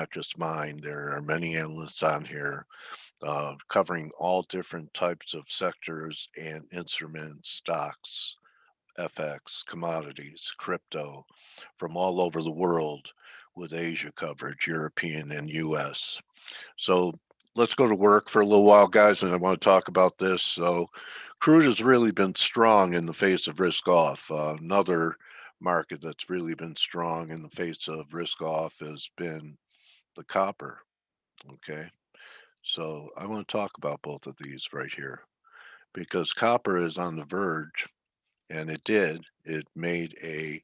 not just mine. There are many analysts on here covering all different types of sectors and instruments, stocks, FX, commodities, crypto from all over the world with Asia coverage, European and US. So let's go to work for a little while, guys, and I want to talk about this. So crude has really been strong in the face of risk off. Another market that's really been strong in the face of risk off has been the copper. Okay. So I want to talk about both of these right here because copper is on the verge, and it did. It made a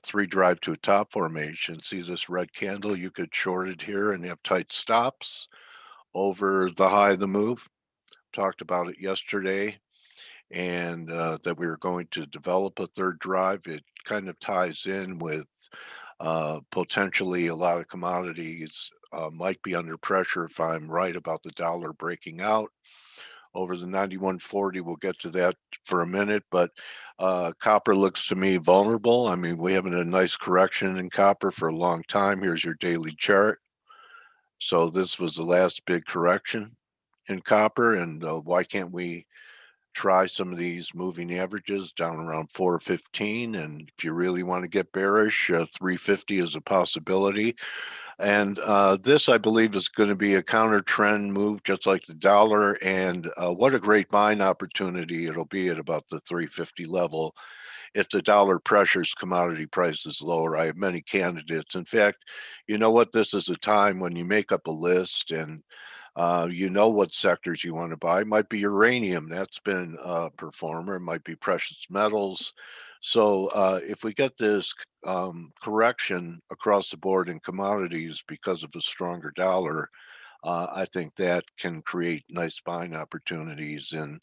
three drive to a top formation. See this red candle? You could short it here and have tight stops over the high of the move. Talked about it yesterday, and that we were going to develop a third drive. It kind of ties in with potentially a lot of commodities might be under pressure if I'm right about the dollar breaking out over the 91.40. We'll get to that for a minute, but copper looks to me vulnerable. I mean, we haven't had a nice correction in copper for a long time. Here's your daily chart. So this was the last big correction in copper, and why can't we try some of these moving averages down around 415? And if you really want to get bearish, 350 is a possibility. And this, I believe, is going to be a counter trend move, just like the dollar. And what a great buying opportunity it'll be at about the 350 level if the dollar pressures commodity prices lower. I have many candidates. In fact, you know what? This is a time when you make up a list and you know what sectors you want to buy. It might be uranium, that's been a performer. It might be precious metals. So if we get this correction across the board in commodities because of a stronger dollar, I think that can create nice buying opportunities in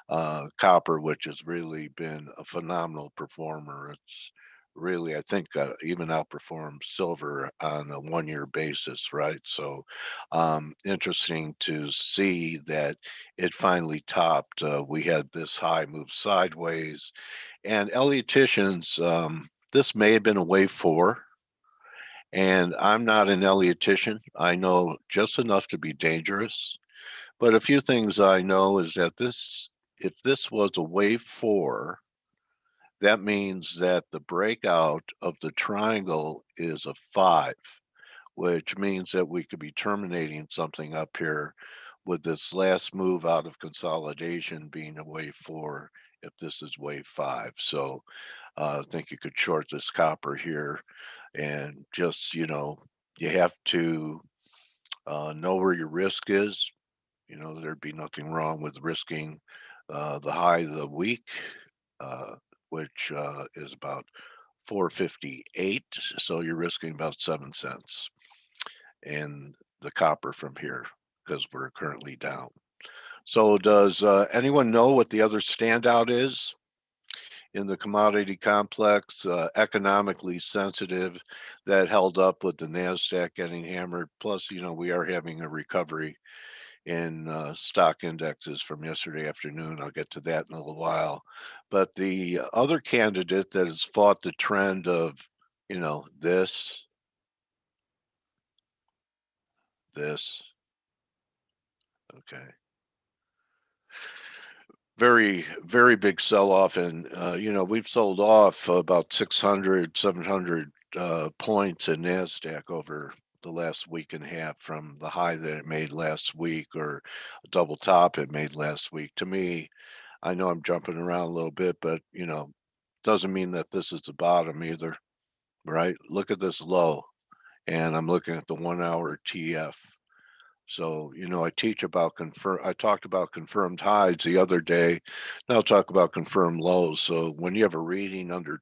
copper, which has really been a phenomenal performer. It's really, I think, even outperformed silver on a 1 year basis, right? So interesting to see that it finally topped. We had this high move sideways, and Ellioticians, this may have been a wave four. And I'm not an Elliotician. I know just enough to be dangerous. But a few things I know is that if this was a wave four, that means that the breakout of the triangle is a five, which means that we could be terminating something up here with this last move out of consolidation being a wave four if this is wave five. So I think you could short this copper here and just, you have to know where your risk is. There'd be nothing wrong with risking the high of the week, uh, which is about 458. So you're risking about 7 cents in the copper from here because we're currently down. So does anyone know what the other standout is in the commodity complex, economically sensitive, that held up with the NASDAQ getting hammered? Plus, we are having a recovery in stock indexes from yesterday afternoon. I'll get to that in a little while. But the other candidate that has fought the trend of, this, this, okay, very, very big sell off. And, we've sold off about 600, 700 points in NASDAQ over the last week and a half from the high that it made last week or a double top it made last week. To me, I know I'm jumping around a little bit, but doesn't mean that this is the bottom either, right? Look at this low, and I'm looking at the 1 hour TF. So, I talked about confirmed highs the other day. Now I'll talk about confirmed lows. So when you have a reading under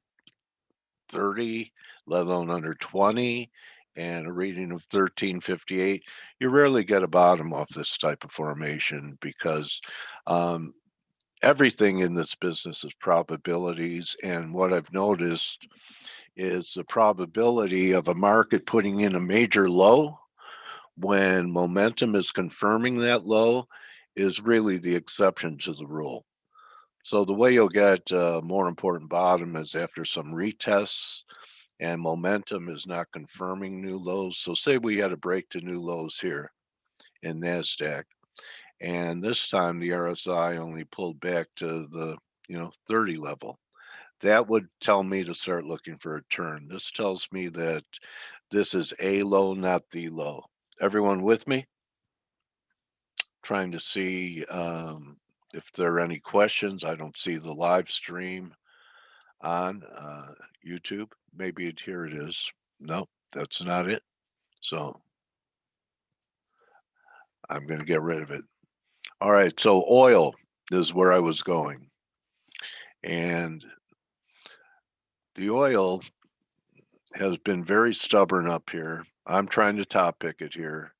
30, let alone under 20, and a reading of 1358, you rarely get a bottom off this type of formation because um, everything in this business is probabilities. And what I've noticed is the probability of a market putting in a major low when momentum is confirming that low is really the exception to the rule. So the way you'll get a more important bottom is after some retests and momentum is not confirming new lows. So say we had a break to new lows here in NASDAQ, and this time the RSI only pulled back to the 30 level. That would tell me to start looking for a turn. This tells me that this is a low, not the low. Everyone with me? Trying to see if there are any questions. I don't see the live stream on YouTube. Maybe here it is. No, that's not it. So I'm going to get rid of it. All right. So oil is where I was going. And the oil has been very stubborn up here. I'm trying to top pick it here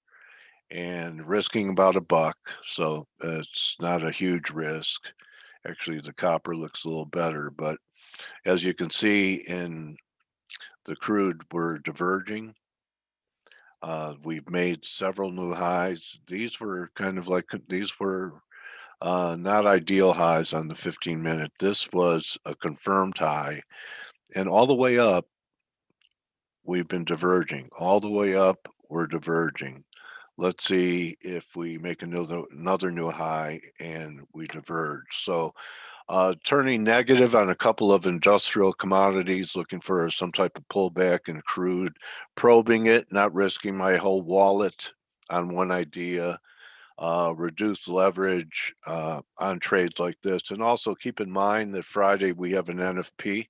and risking about $1. So it's not a huge risk. Actually, the copper looks a little better, but as you can see in the crude, we're diverging. We've made several new highs. These were not ideal highs on the 15-minute. This was a confirmed high. And all the way up, we've been diverging. All the way up, we're diverging. Let's see if we make another new high and we diverge. So turning negative on a couple of industrial commodities, looking for some type of pullback in crude, probing it, not risking my whole wallet on one idea, reduce leverage on trades like this. And also keep in mind that Friday we have an NFP.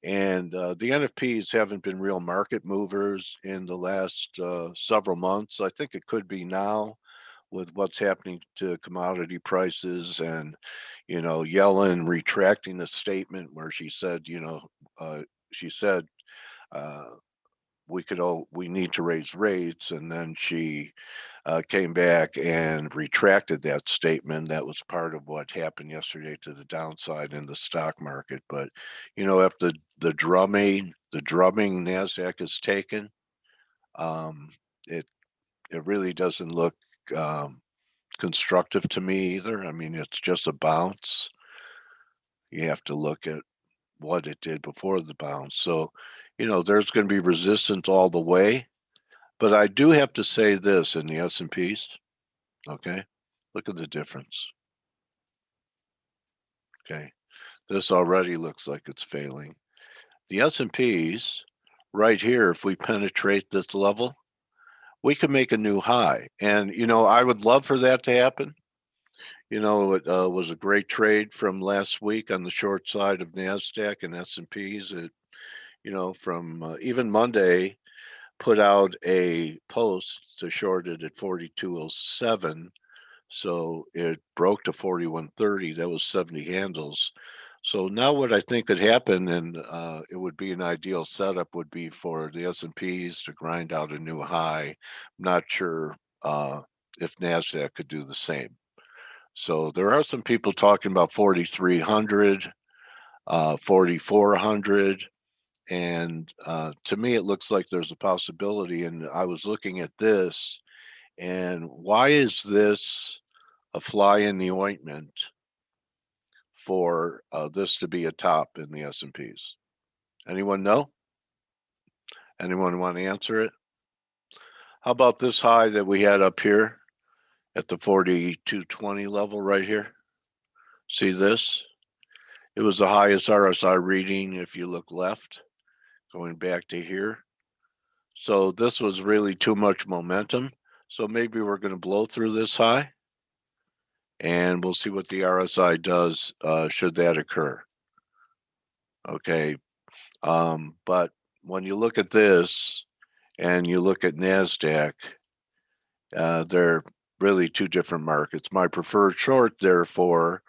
And the NFPs haven't been real market movers in the last several months. I think it could be now with what's happening to commodity prices and, Yellen retracting a statement where she said, uh, she said uh, we need to raise rates, and then she came back and retracted that statement. That was part of what happened yesterday to the downside in the stock market. But after the drumming Nasdaq is taken, um, it it really doesn't look um, constructive to me either. I mean, it's just a bounce. You have to look at what it did before the bounce. So, there's going to be resistance all the way. But I do have to say this in the S&Ps. Okay, look at the difference. Okay, this already looks like it's failing. The S&Ps right here, if we penetrate this level, we could make a new high. And, I would love for that to happen. It was a great trade from last week on the short side of NASDAQ and S&Ps. It, from even Monday, put out a post to short it at 4207. So it broke to 4130. That was 70 handles. So now what I think could happen, and it would be an ideal setup, would be for the S&Ps to grind out a new high. I'm not sure if NASDAQ could do the same. So there are some people talking about 4,300, 4,400. And to me, it looks like there's a possibility. And I was looking at this, and why is this a fly in the ointment for this to be a top in the S&Ps? Anyone know? Anyone want to answer it? How about this high that we had up here at the 4220 level right here? See this? It was the highest RSI reading if you look left, going back to here. So this was really too much momentum. So maybe we're going to blow through this high, and we'll see what the RSI does should that occur. Okay. But when you look at this and you look at NASDAQ, they're really two different markets. My preferred short, therefore,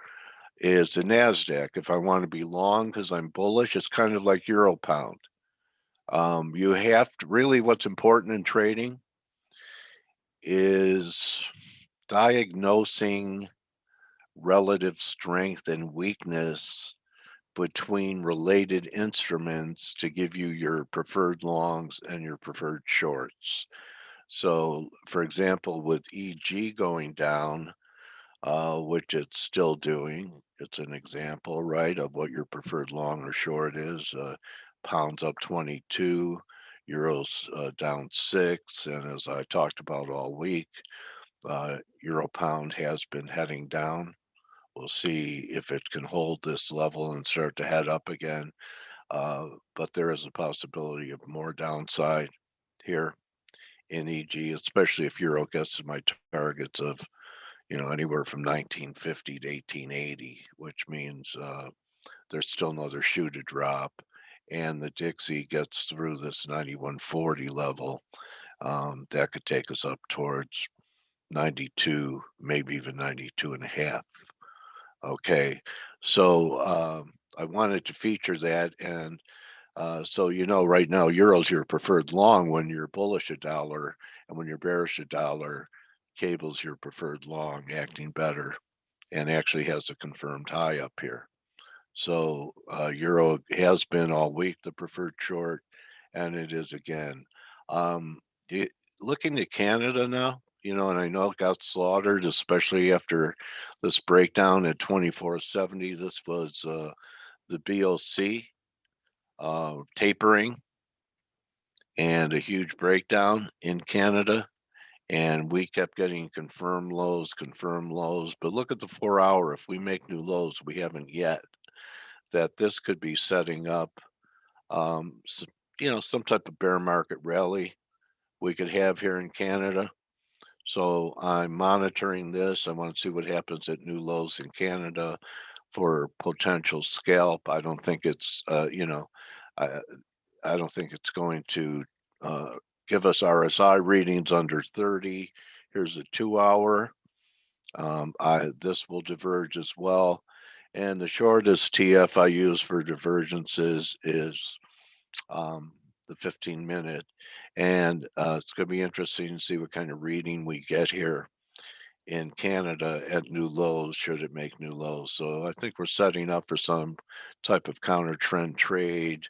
is the NASDAQ. If I want to be long because I'm bullish, it's kind of like Euro Pound. You have to really, what's important in trading is diagnosing relative strength and weakness between related instruments to give you your preferred longs and your preferred shorts. So, for example, with EG going down, which it's still doing, it's an example, right, of what your preferred long or short is. pound's up 22, euro's down 6, and as I talked about all week, euro pound has been heading down. We'll see if it can hold this level and start to head up again. But there is a possibility of more downside here in EG, especially if euro gets to my targets of, anywhere from 1950 to 1880, which means there's still another shoe to drop. And the Dixie gets through this 9140 level. That could take us up towards 92, maybe even 92 and a half. Okay, so I wanted to feature that, and so right now euro's your preferred long when you're bullish a dollar, and when you're bearish a dollar, cable's your preferred long, acting better, and actually has a confirmed high up here. So euro has been all week the preferred short, and it is again. Um, it, Looking at Canada now, and I know it got slaughtered, especially after this breakdown at 2470. This was the BOC tapering and a huge breakdown in Canada. And we kept getting confirmed lows. But look at the 4 hour. If we make new lows, we haven't yet. That this could be setting up, so, some type of bear market rally we could have here in Canada. So I'm monitoring this. I want to see what happens at new lows in Canada for potential scalp. I don't think it's, I, I don't think it's going to give us RSI readings under 30. Here's a 2 hour. This will diverge as well. And the shortest TF I use for divergences is the 15-minute. And it's going to be interesting to see what kind of reading we get here in Canada at new lows, should it make new lows. So I think we're setting up for some type of counter trend trade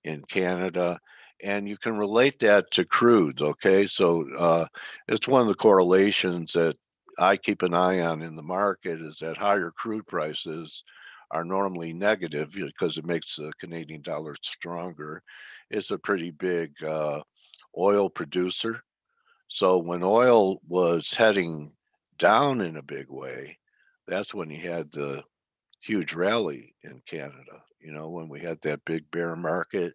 in Canada. And you can relate that to crude, okay? So it's one of the correlations that I keep an eye on in the market, is that higher crude prices are normally negative because it makes the Canadian dollar stronger. It's a pretty big oil producer. So when oil was heading down in a big way, that's when you had the huge rally in Canada. When we had that big bear market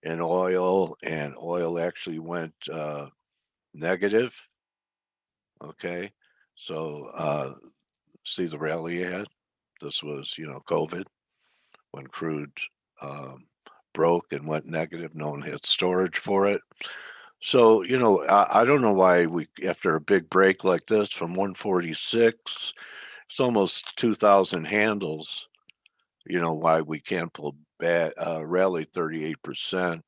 in oil, and oil actually went negative. Okay, so see the rally you had. This was, COVID, when crude um, broke and went negative. No one had storage for it. So, I don't know why after a big break like this from 146, it's almost 2,000 handles, why we can't pull back, rally 38%,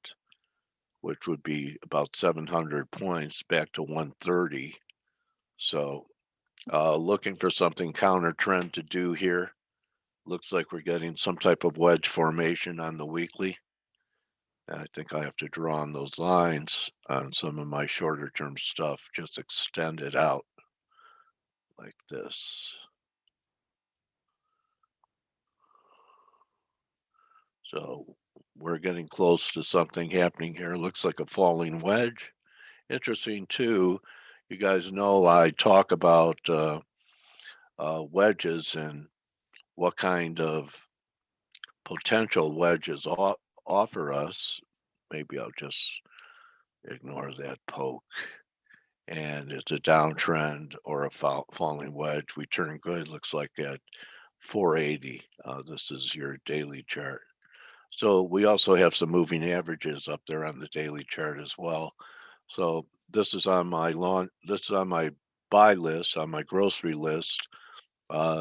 which would be about 700 points back to 130. So, looking for something counter trend to do here. Looks like we're getting some type of wedge formation on the weekly. I think I have to draw on those lines on some of my shorter term stuff, just extend it out like this. So we're getting close to something happening here. Looks like a falling wedge. Interesting too. You guys know I talk about wedges and what kind of potential wedges offer us. Maybe I'll just ignore that poke. And it's a downtrend or a falling wedge. We turn good, looks like at 480. This is your daily chart. So we also have some moving averages up there on the daily chart as well. So this is on my buy list, on my grocery list.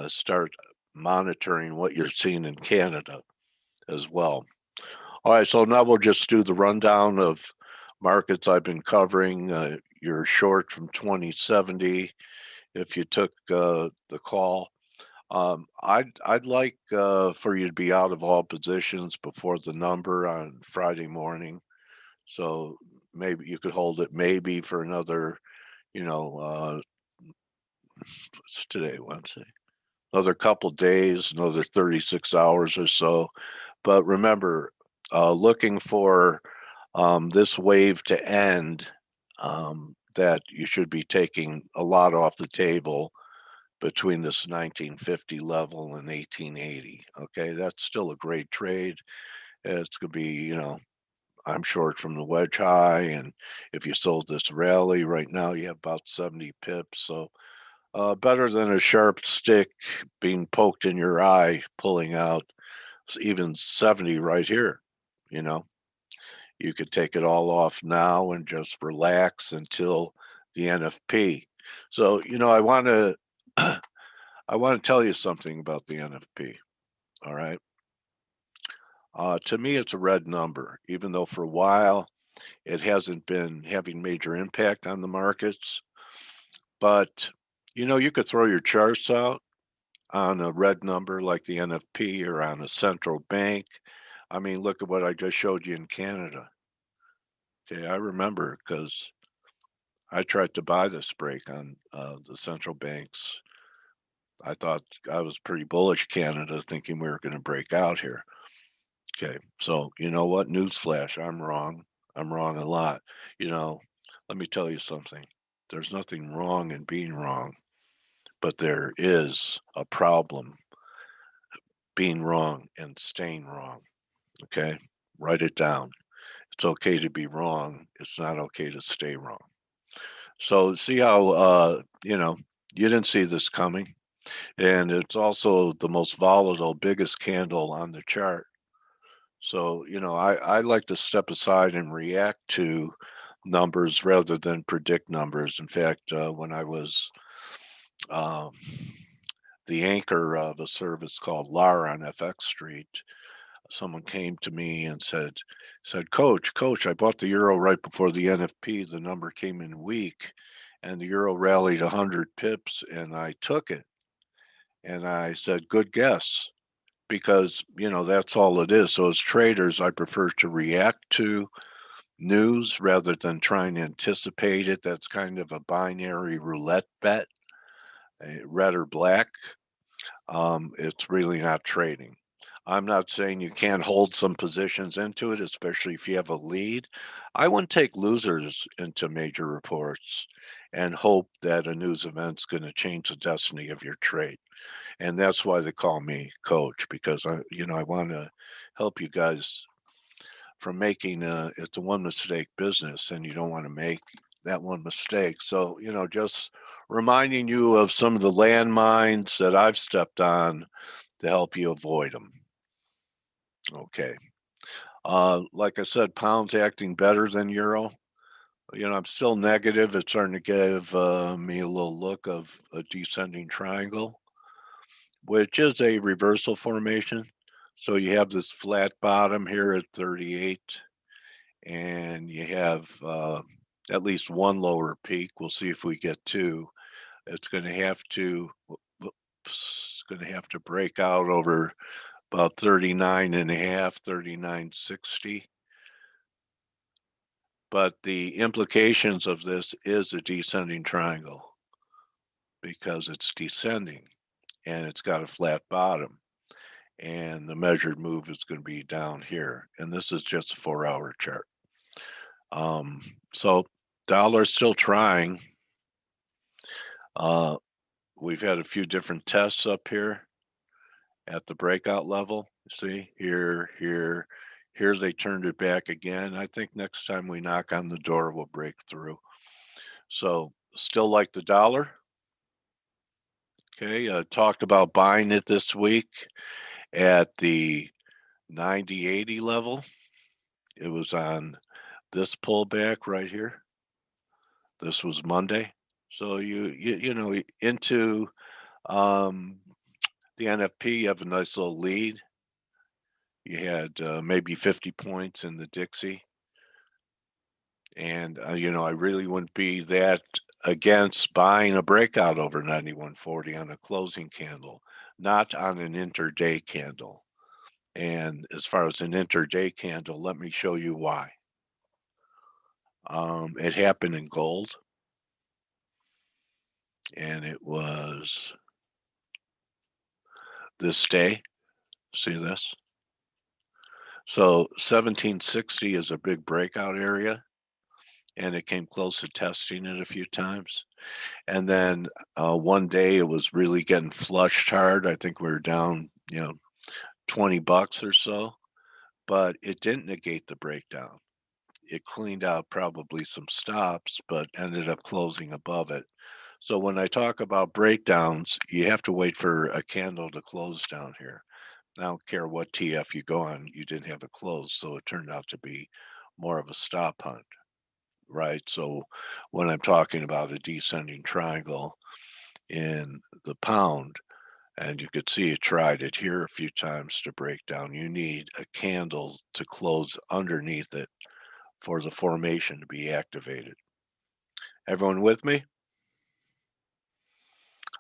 Start monitoring what you're seeing in Canada as well. All right, so now we'll just do the rundown of markets I've been covering. You're short from 2070 if you took the call. I'd like for you to be out of all positions before the number on Friday morning. So maybe you could hold it maybe for another, what's today, Wednesday? Another couple days, another 36 hours or so. But remember, looking for this wave to end, that you should be taking a lot off the table between this 1950 level and 1880. Okay, that's still a great trade. It's going to be, I'm short from the wedge high, and if you sold this rally right now, you have about 70 pips. So better than a sharp stick being poked in your eye, pulling out even 70 right here. You know, you could take it all off now and just relax until the NFP. So, I want to I want to tell you something about the NFP. All right. To me, it's a red number, even though for a while it hasn't been having major impact on the markets. But, you could throw your charts out on a red number like the NFP or on a central bank. I mean, look at what I just showed you in Canada. Okay, I remember because I tried to buy this break on the central banks. I thought I was pretty bullish Canada, thinking we were going to break out here. Okay, so you know what? Newsflash, I'm wrong. I'm wrong a lot. You know, let me tell you something. There's nothing wrong in being wrong, but there is a problem being wrong and staying wrong. Okay, write it down. It's okay to be wrong. It's not okay to stay wrong. So see how you didn't see this coming, and it's also the most volatile, biggest candle on the chart. So, I like to step aside and react to numbers rather than predict numbers. In fact, when I was um, the anchor of a service called LAR on FX Street, someone came to me and said, Coach, I bought the euro right before the NFP. The number came in weak, and the euro rallied 100 pips, and I took it. And I said, good guess, because that's all it is. So as traders, I prefer to react to news rather than trying to anticipate it. That's kind of a binary roulette bet, red or black. It's really not trading. I'm not saying you can't hold some positions into it, especially if you have a lead. I wouldn't take losers into major reports and hope that a news event's going to change the destiny of your trade. And that's why they call me coach, because I want to help you guys from making it's a one mistake business, and you don't want to make that one mistake. So, just reminding you of some of the landmines that I've stepped on to help you avoid them. Okay. Like I said, pound's acting better than euro. I'm still negative. It's starting to give me a little look of a descending triangle, which is a reversal formation. So you have this flat bottom here at 38, and you have at least one lower peak. We'll see if we get two. It's going to have to break out over about 39 and a half, 39.60. But the implications of this is a descending triangle because it's descending and it's got a flat bottom. And the measured move is going to be down here. And this is just a 4-hour chart. So dollar's still trying. We've had a few different tests up here at the breakout level. See, here's they turned it back again. I think next time we knock on the door, we'll break through. So still like the dollar. Okay, talked about buying it this week at the 90.80 level. It was on this pullback right here. This was Monday. So into the NFP, you have a nice little lead. You had maybe 50 points in the Dixie. And, I really wouldn't be that against buying a breakout over 91.40 on a closing candle, not on an intraday candle. And as far as an intraday candle, let me show you why. It happened in gold, and it was this day. See this? So 1760 is a big breakout area, and it came close to testing it a few times. And then one day it was really getting flushed hard. I think we were down, 20 bucks or so, but it didn't negate the breakdown. It cleaned out probably some stops, but ended up closing above it. So when I talk about breakdowns, you have to wait for a candle to close down here. I don't care what TF you go on, you didn't have it closed, so it turned out to be more of a stop hunt, right? So when I'm talking about a descending triangle in the pound, and you could see it tried it here a few times to break down, you need a candle to close underneath it for the formation to be activated. Everyone with me?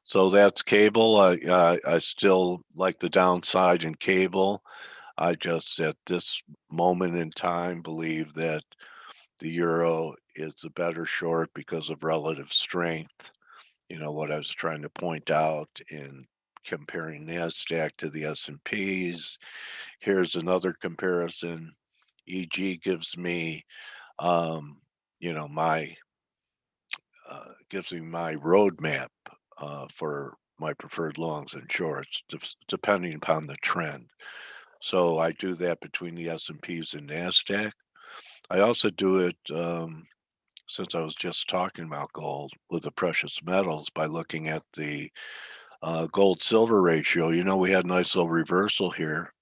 So that's cable. I still like the downside in cable. I just at this moment in time believe that the euro is a better short because of relative strength. You know what I was trying to point out in comparing Nasdaq to the S&Ps. Here's another comparison. EG gives me, um, my gives me my roadmap for my preferred longs and shorts, depending upon the trend. So I do that between the S&Ps and Nasdaq. I also do it since I was just talking about gold with the precious metals by looking at the gold silver ratio. We had a nice little reversal here.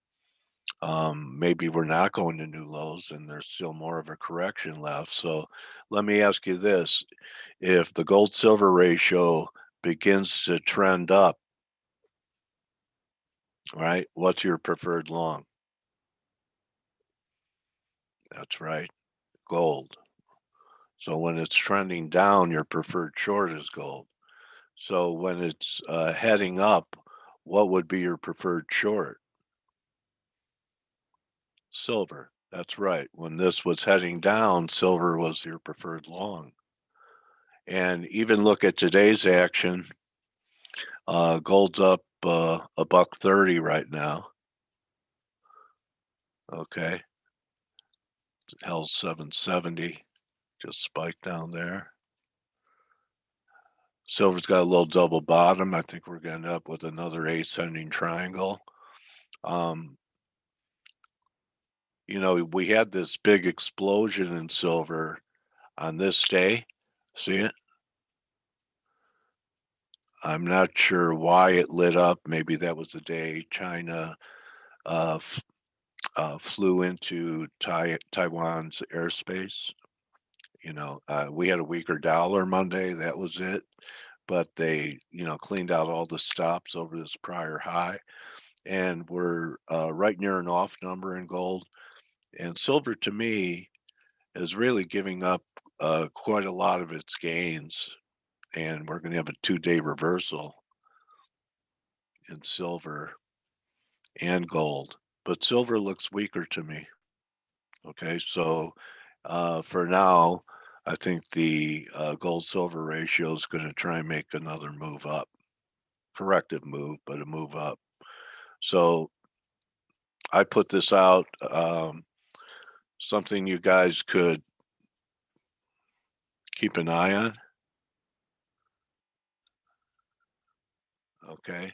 Maybe we're not going to new lows and there's still more of a correction left. So let me ask you this. If the gold silver ratio begins to trend up, right, what's your preferred long? That's right, gold. So when it's trending down, your preferred short is gold. So when it's heading up, what would be your preferred short? Silver. That's right. When this was heading down, silver was your preferred long. And even look at today's action. Gold's up a buck 30 right now. Okay, it held 770, just spiked down there. Silver's got a little double bottom. I think we're going to end up with another ascending triangle. Um, we had this big explosion in silver on this day. See it? I'm not sure why it lit up. Maybe that was the day China uh, flew into Taiwan's airspace. We had a weaker dollar Monday. That was it. But they, cleaned out all the stops over this prior high, and we're right near an off number in gold. And silver, to me, is really giving up quite a lot of its gains, and we're going to have a 2-day reversal in silver and gold. But silver looks weaker to me. Okay, so for now, I think the gold silver ratio is going to try and make another move up, corrective move, but a move up. So I put this out, something you guys could keep an eye on. Okay,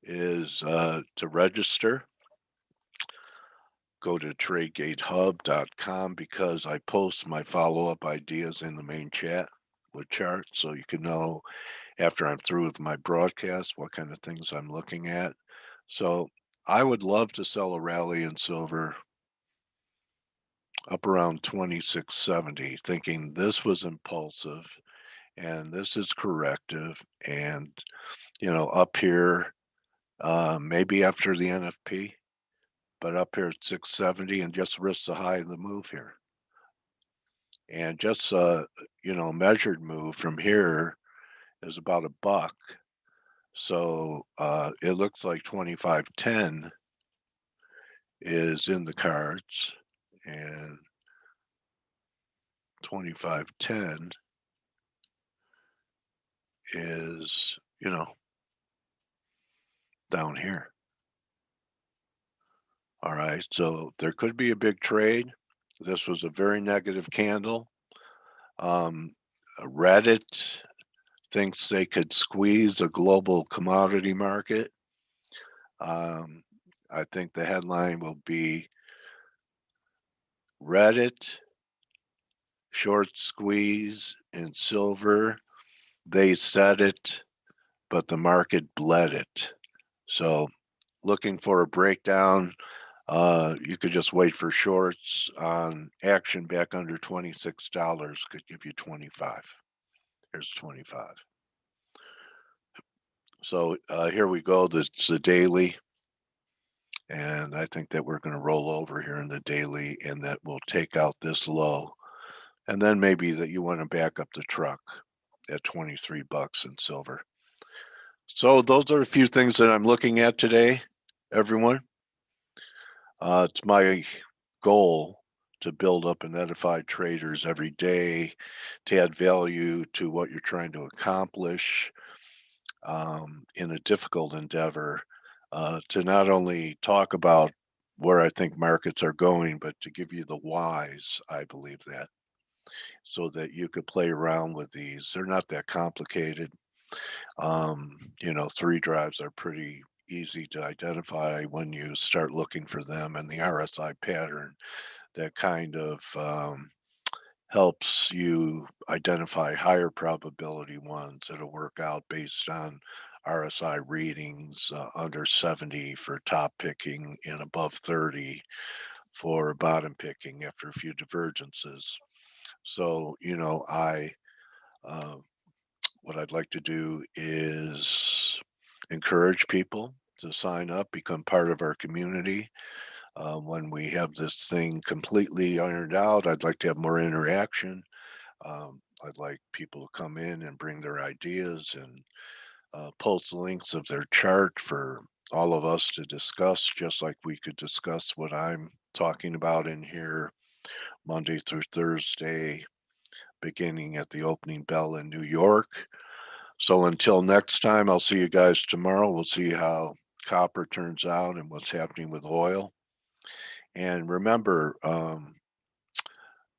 is to register. Go to tradegatehub.com because I post my follow-up ideas in the main chat with charts so you can know after I'm through with my broadcast what kind of things I'm looking at. So I would love to sell a rally in silver up around 2670, thinking this was impulsive and this is corrective and up here maybe after the NFP, but up here at 670 and just risk the high of the move here. And just measured move from here is about a buck. So it looks like 2510 is in the cards, and 2510 is, down here. All right, so there could be a big trade. This was a very negative candle. Um, Reddit thinks they could squeeze a global commodity market. Um, I think the headline will be Reddit short squeeze in silver. They said it, but the market bled it. So, looking for a breakdown, you could just wait for shorts on action back under $26 could give you 25. Here's 25. So here we go. That's the daily. And I think that we're going to roll over here in the daily and that will take out this low. And then maybe that you want to back up the truck at 23 bucks in silver. So those are a few things that I'm looking at today, everyone. It's my goal to build up and edify traders every day, to add value to what you're trying to accomplish in a difficult endeavor, to not only talk about where I think markets are going, but to give you the whys, I believe that, so that you could play around with these. They're not that complicated. Three drives are pretty easy to identify when you start looking for them, and the RSI pattern that kind of helps you identify higher probability ones that'll work out based on RSI readings under 70 for top picking and above 30 for bottom picking after a few divergences. So, uh, what I'd like to do is encourage people to sign up, become part of our community. When we have this thing completely ironed out, I'd like to have more interaction. I'd like people to come in and bring their ideas and post links of their chart for all of us to discuss, just like we could discuss what I'm talking about in here Monday through Thursday, beginning at the opening bell in New York. So until next time, I'll see you guys tomorrow. We'll see how copper turns out and what's happening with oil. And remember,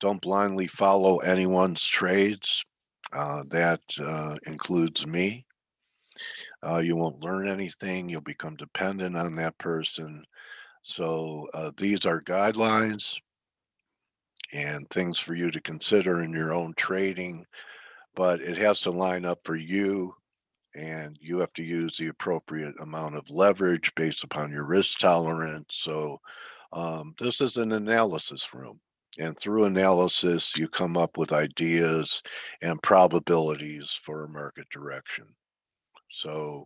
don't blindly follow anyone's trades. That includes me. You won't learn anything. You'll become dependent on that person. So these are guidelines and things for you to consider in your own trading, but it has to line up for you, and you have to use the appropriate amount of leverage based upon your risk tolerance. So this is an analysis room. And through analysis, you come up with ideas and probabilities for a market direction. So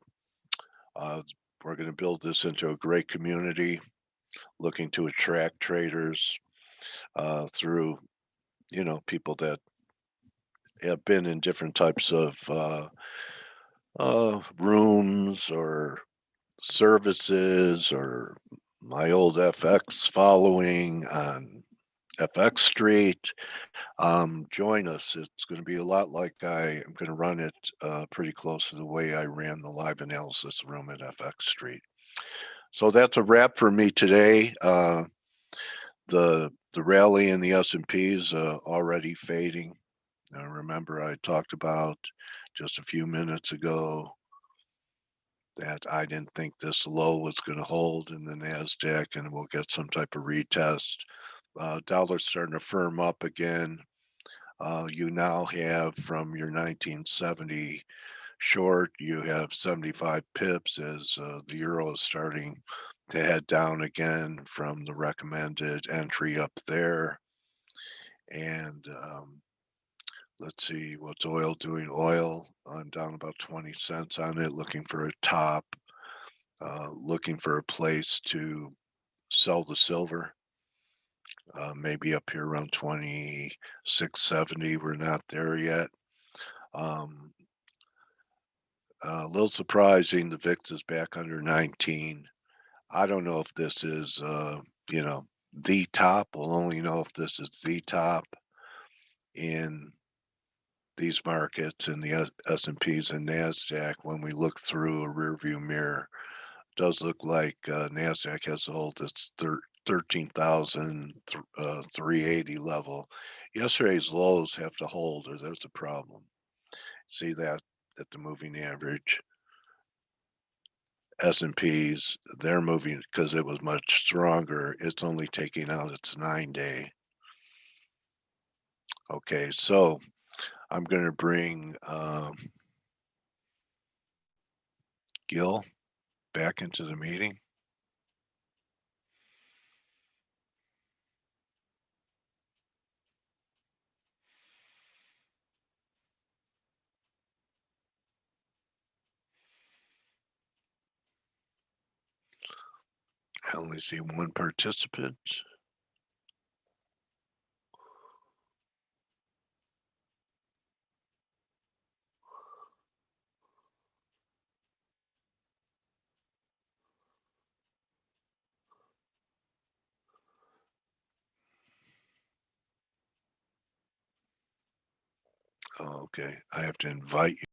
uh, we're going to build this into a great community, looking to attract traders through, people that have been in different types of rooms or services or my old FX following on FX Street. Join us. It's going to be a lot like I am going to run it pretty close to the way I ran the live analysis room at FX Street. So that's a wrap for me today. The rally in the S&P is already fading. Remember, I talked about just a few minutes ago that I didn't think this low was going to hold in the NASDAQ and we'll get some type of retest. Dollar's starting to firm up again. You now have from your 1970 short, you have 75 pips as the euro is starting to head down again from the recommended entry up there. And let's see, what's oil doing? Oil, I'm down about 20 cents on it, looking for a top, looking for a place to sell the silver. Maybe up here around 26.70. We're not there yet. Um, a little surprising, the VIX is back under 19. I don't know if this is, the top. We'll only know if this is the top in these markets in the S&Ps and NASDAQ when we look through a rearview mirror does look like, NASDAQ has to hold its 380 level. Yesterday's lows have to hold, or there's a problem. See that at the moving average. S&Ps, they're moving because it was much stronger. It's only taking out its 9-day. Okay, so I'm gonna bring, Gil back into the meeting. I only see one participant. Oh, okay, I have to invite you.